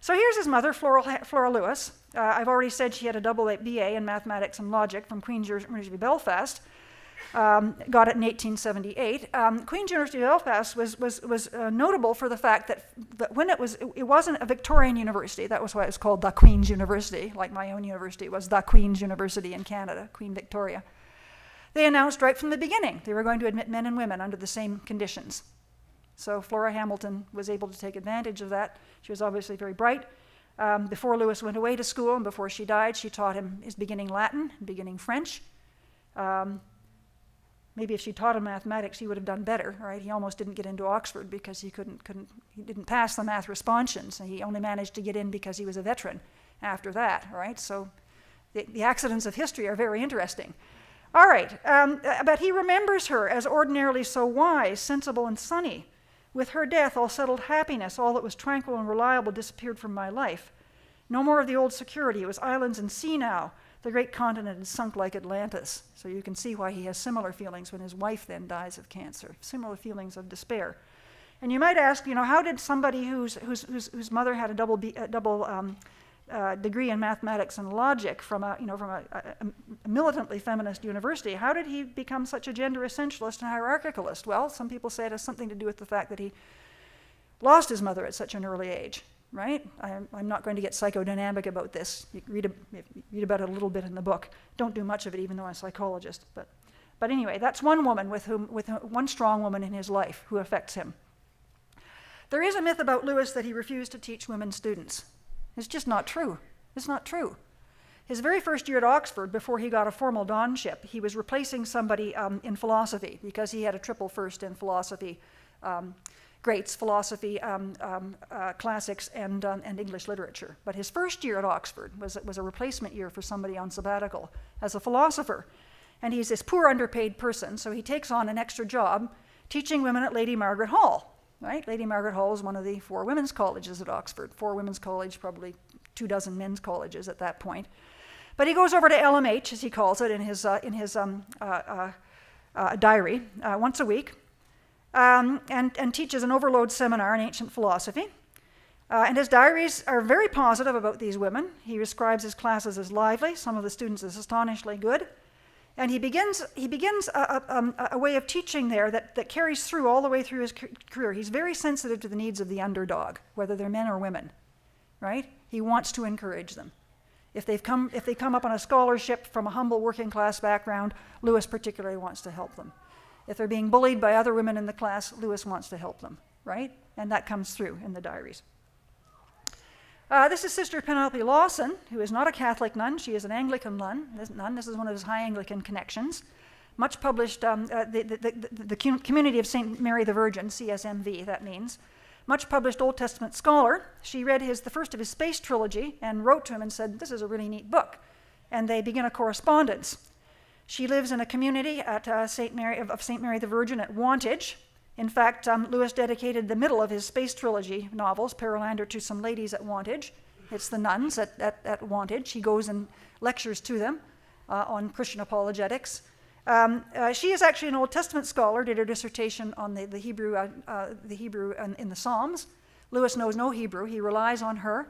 So here's his mother, Flora Lewis. I've already said she had a double BA in mathematics and logic from Queen's University Belfast. Got it in 1878. Queen's University Belfast was notable for the fact that when it wasn't a Victorian university. That was why it was called the Queen's University, like my own university was the Queen's University in Canada, Queen Victoria. They announced right from the beginning they were going to admit men and women under the same conditions. So Flora Hamilton was able to take advantage of that. She was obviously very bright. Before Lewis went away to school and before she died, she taught him his beginning Latin, beginning French. Maybe if she taught him mathematics, he would have done better, right? He almost didn't get into Oxford because he didn't pass the math responsions. He only managed to get in because he was a veteran after that, right? So the accidents of history are very interesting. All right, but he remembers her as ordinarily so wise, sensible, and sunny. With her death, all settled happiness, all that was tranquil and reliable disappeared from my life. No more of the old security. It was islands and sea now. The great continent had sunk like Atlantis. So you can see why he has similar feelings when his wife then dies of cancer, similar feelings of despair. And you might ask, how did somebody whose mother had a double degree in mathematics and logic from a militantly feminist university, how did he become such a gender essentialist and hierarchicalist? Well, some people say it has something to do with the fact that he lost his mother at such an early age, right? I'm not going to get psychodynamic about this. You can read about it a little bit in the book. Don't do much of it, even though I'm a psychologist. But anyway, that's one woman with one strong woman in his life who affects him. There is a myth about Lewis that he refused to teach women students. It's just not true. It's not true. His very first year at Oxford, before he got a formal donship, he was replacing somebody in philosophy because he had a triple first in philosophy, greats, philosophy, classics, and English literature. But his first year at Oxford was a replacement year for somebody on sabbatical as a philosopher. And he's this poor underpaid person, so he takes on an extra job teaching women at Lady Margaret Hall. Right? Lady Margaret Hall is one of the 4 women's colleges at Oxford. 4 women's college, probably 24 men's colleges at that point. But he goes over to LMH, as he calls it, in his diary once a week, and teaches an overload seminar in ancient philosophy. And his diaries are very positive about these women. He describes his classes as lively, some of the students as astonishingly good. And he begins a way of teaching there that carries through all the way through his career. He's very sensitive to the needs of the underdog, whether they're men or women, right? He wants to encourage them. If they come up on a scholarship from a humble working class background, Lewis particularly wants to help them. If they're being bullied by other women in the class, Lewis wants to help them, right? And that comes through in the diaries. This is Sister Penelope Lawson, who is not a Catholic nun. She is an Anglican nun. This is one of his high Anglican connections. Much published, the Community of St. Mary the Virgin, CSMV, that means. Much published Old Testament scholar. She read the first of his space trilogy and wrote to him and said, this is a really neat book. And they begin a correspondence. She lives in a community at St. Mary the Virgin at Wantage. In fact, Lewis dedicated the middle of his space trilogy novels, Perilander, to some ladies at Wantage. It's the nuns at Wantage. He goes and lectures to them on Christian apologetics. She is actually an Old Testament scholar, did her dissertation on the Hebrew in the Psalms. Lewis knows no Hebrew. He relies on her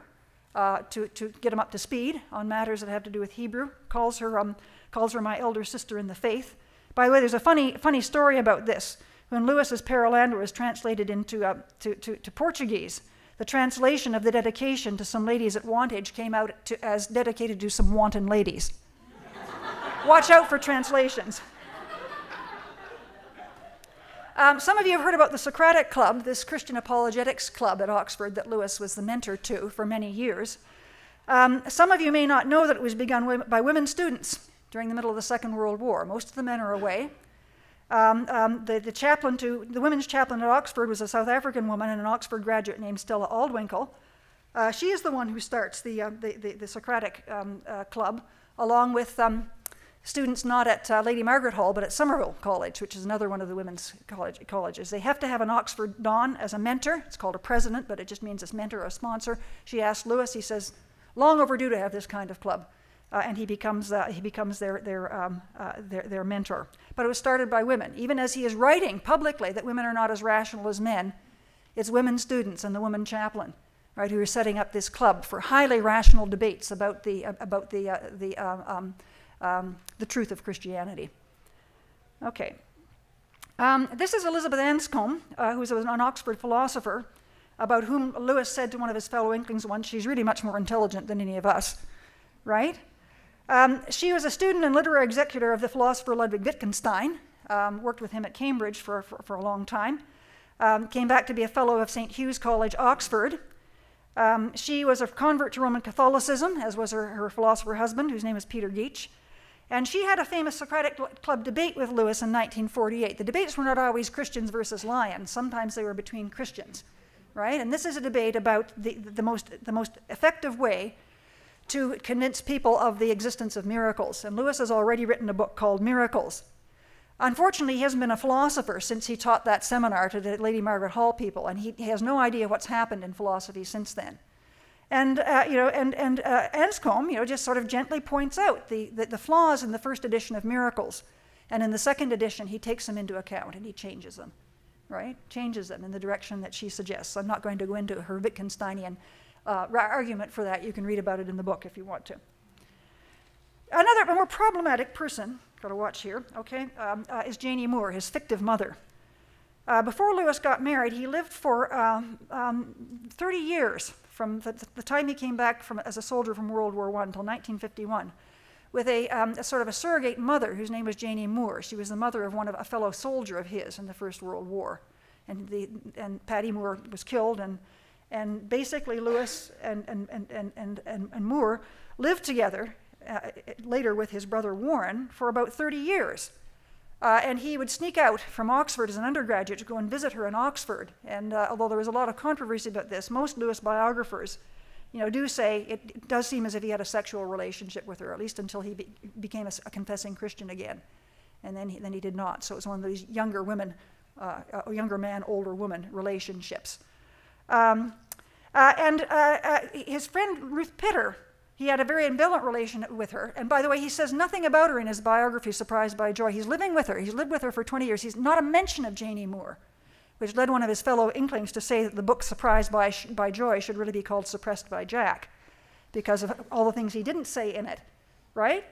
to get him up to speed on matters that have to do with Hebrew, calls her my elder sister in the faith. By the way, there's a funny story about this. When Lewis's Perilander was translated into to Portuguese, the translation of the dedication to some ladies at Wantage came out as dedicated to some wanton ladies. Watch out for translations. Some of you have heard about the Socratic Club, this Christian apologetics club at Oxford that Lewis was the mentor to for many years. Some of you may not know that it was begun by women students during the middle of the Second World War. Most of the men are away. The women's chaplain at Oxford was a South African woman and an Oxford graduate named Stella Aldwinkle. She is the one who starts the Socratic Club, along with students not at Lady Margaret Hall, but at Somerville College, which is another one of the women's colleges. They have to have an Oxford Don as a mentor. It's called a president, but it just means a mentor or a sponsor. She asked Lewis, he says, long overdue to have this kind of club. And he becomes their mentor. But it was started by women. Even as he is writing publicly that women are not as rational as men, it's women students and the woman chaplain right, who were setting up this club for highly rational debates about the truth of Christianity. Okay. This is Elizabeth Anscombe, who's an Oxford philosopher, about whom Lewis said to one of his fellow Inklings once, she's really much more intelligent than any of us, right? She was a student and literary executor of the philosopher Ludwig Wittgenstein, worked with him at Cambridge for a long time, came back to be a fellow of St. Hugh's College, Oxford. She was a convert to Roman Catholicism, as was her philosopher husband, whose name is Peter Geach. And she had a famous Socratic Club debate with Lewis in 1948. The debates were not always Christians versus lions. Sometimes they were between Christians, right? And this is a debate about the most effective way to convince people of the existence of miracles. And Lewis has already written a book called Miracles. Unfortunately, he hasn't been a philosopher since he taught that seminar to the Lady Margaret Hall people, and he has no idea what's happened in philosophy since then. And Anscombe, just sort of gently points out the flaws in the first edition of Miracles, and in the second edition, he takes them into account and he changes them, right? Changes them in the direction that she suggests. I'm not going to go into her Wittgensteinian argument for that. You can read about it in the book if you want to. Another more problematic person, got to watch here, okay, is Janie Moore, his fictive mother. Before Lewis got married, he lived for 30 years, from the time he came back as a soldier from World War I until 1951, with a sort of a surrogate mother whose name was Janie Moore. She was the mother of a fellow soldier of his in the First World War. And Paddy Moore was killed, and basically Lewis and Moore lived together later with his brother Warren for about 30 years. And he would sneak out from Oxford as an undergraduate to go and visit her in Oxford. And although there was a lot of controversy about this, most Lewis biographers, do say it does seem as if he had a sexual relationship with her, at least until he became a confessing Christian again. And then he did not. So it was one of these younger women, younger man, older woman relationships. His friend Ruth Pitter, he had a very ambivalent relation with her. And by the way, he says nothing about her in his biography, Surprised by Joy. He's living with her. He's lived with her for 20 years. He's not a mention of Janie Moore, which led one of his fellow Inklings to say that the book Surprised by Joy should really be called Suppressed by Jack, because of all the things he didn't say in it, right?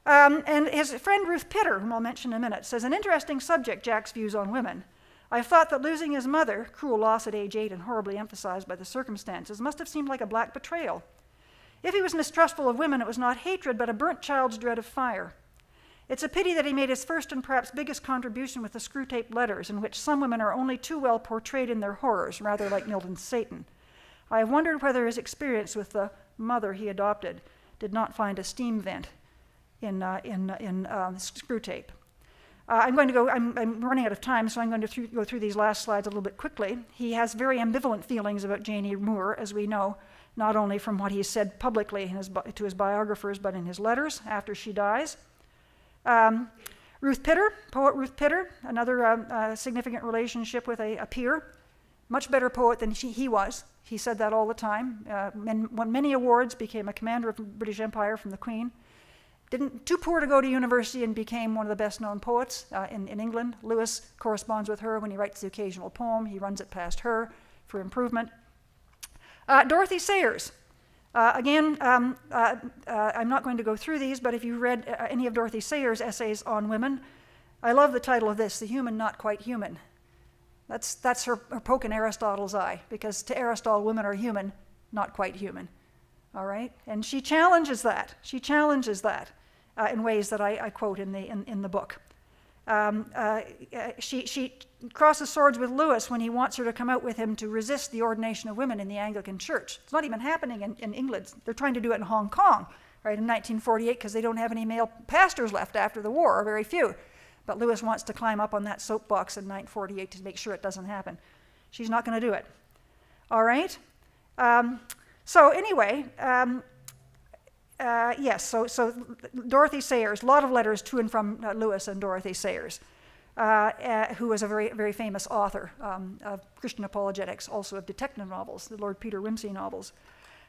And his friend Ruth Pitter, whom I'll mention in a minute, says, an interesting subject, Jack's views on women. I thought that losing his mother, cruel loss at age 8 and horribly emphasized by the circumstances, must have seemed like a black betrayal. If he was mistrustful of women, it was not hatred, but a burnt child's dread of fire. It's a pity that he made his first and perhaps biggest contribution with the Screwtape Letters, in which some women are only too well portrayed in their horrors, rather like Milton's Satan. I have wondered whether his experience with the mother he adopted did not find a steam vent in Screwtape. I'm running out of time, so I'm going to go through these last slides a little bit quickly. He has very ambivalent feelings about Janie Moore, as we know, not only from what he said publicly to his biographers, but in his letters after she dies. Ruth Pitter, poet Ruth Pitter, another significant relationship with a peer, much better poet than he was. He said that all the time. Won many awards, became a commander of the British Empire from the Queen. Too poor to go to university and became one of the best-known poets in England. Lewis corresponds with her when he writes the occasional poem. He runs it past her for improvement. Dorothy Sayers. Again, I'm not going to go through these, but if you read any of Dorothy Sayers' essays on women, I love the title of this, The Human Not Quite Human. That's her poke in Aristotle's eye, because to Aristotle, women are human, not quite human. All right? And she challenges that. She challenges that in ways that I quote in the book. She crosses swords with Lewis when he wants her to come out with him to resist the ordination of women in the Anglican Church. It's not even happening in England. They're trying to do it in Hong Kong, right, in 1948, because they don't have any male pastors left after the war, or very few. But Lewis wants to climb up on that soapbox in 1948 to make sure it doesn't happen. She's not going to do it. All right? So anyway, yes, so Dorothy Sayers, a lot of letters to and from Lewis and Dorothy Sayers, who was a very, very famous author of Christian apologetics, also of detective novels, the Lord Peter Wimsey novels.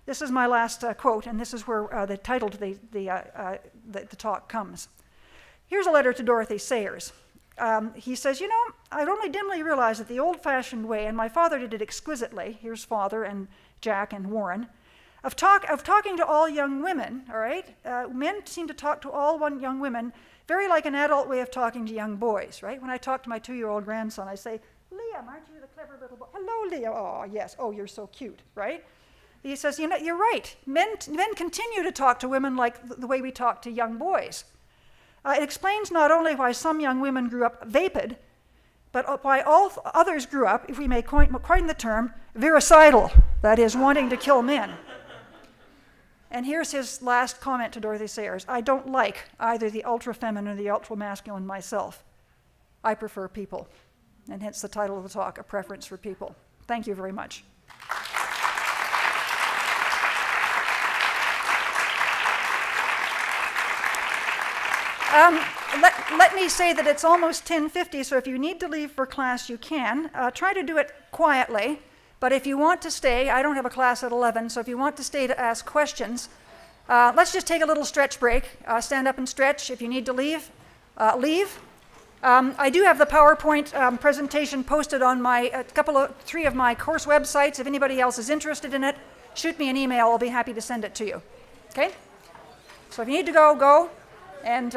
This is my last quote, and this is where the title to the talk comes. Here's a letter to Dorothy Sayers. he says, you know, I'd only dimly realized that the old-fashioned way, and my father did it exquisitely, here's father and Jack and Warren, of talking to all young women, all right? Men seem to talk to all young women very like an adult way of talking to young boys, right? When I talk to my 2-year-old grandson, I say, Liam, aren't you the clever little boy? Hello, Liam. Oh, yes. Oh, you're so cute, right? He says, you know, you're right. Men continue to talk to women like the way we talk to young boys. It explains not only why some young women grew up vapid, but why all others grew up, if we may coin the term, viricidal, that is, wanting to kill men. And here's his last comment to Dorothy Sayers. I don't like either the ultra-feminine or the ultra-masculine myself. I prefer people. And hence the title of the talk, A Preference for People. Thank you very much. Let me say that it's almost 10:50, so if you need to leave for class, you can. Try to do it quietly. But if you want to stay, I don't have a class at 11, so if you want to stay to ask questions, let's just take a little stretch break. Stand up and stretch. If you need to leave, leave. I do have the PowerPoint presentation posted on my 3 of my course websites. If anybody else is interested in it, shoot me an email. I'll be happy to send it to you. Okay? So if you need to go, go. And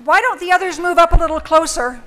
why don't the others move up a little closer?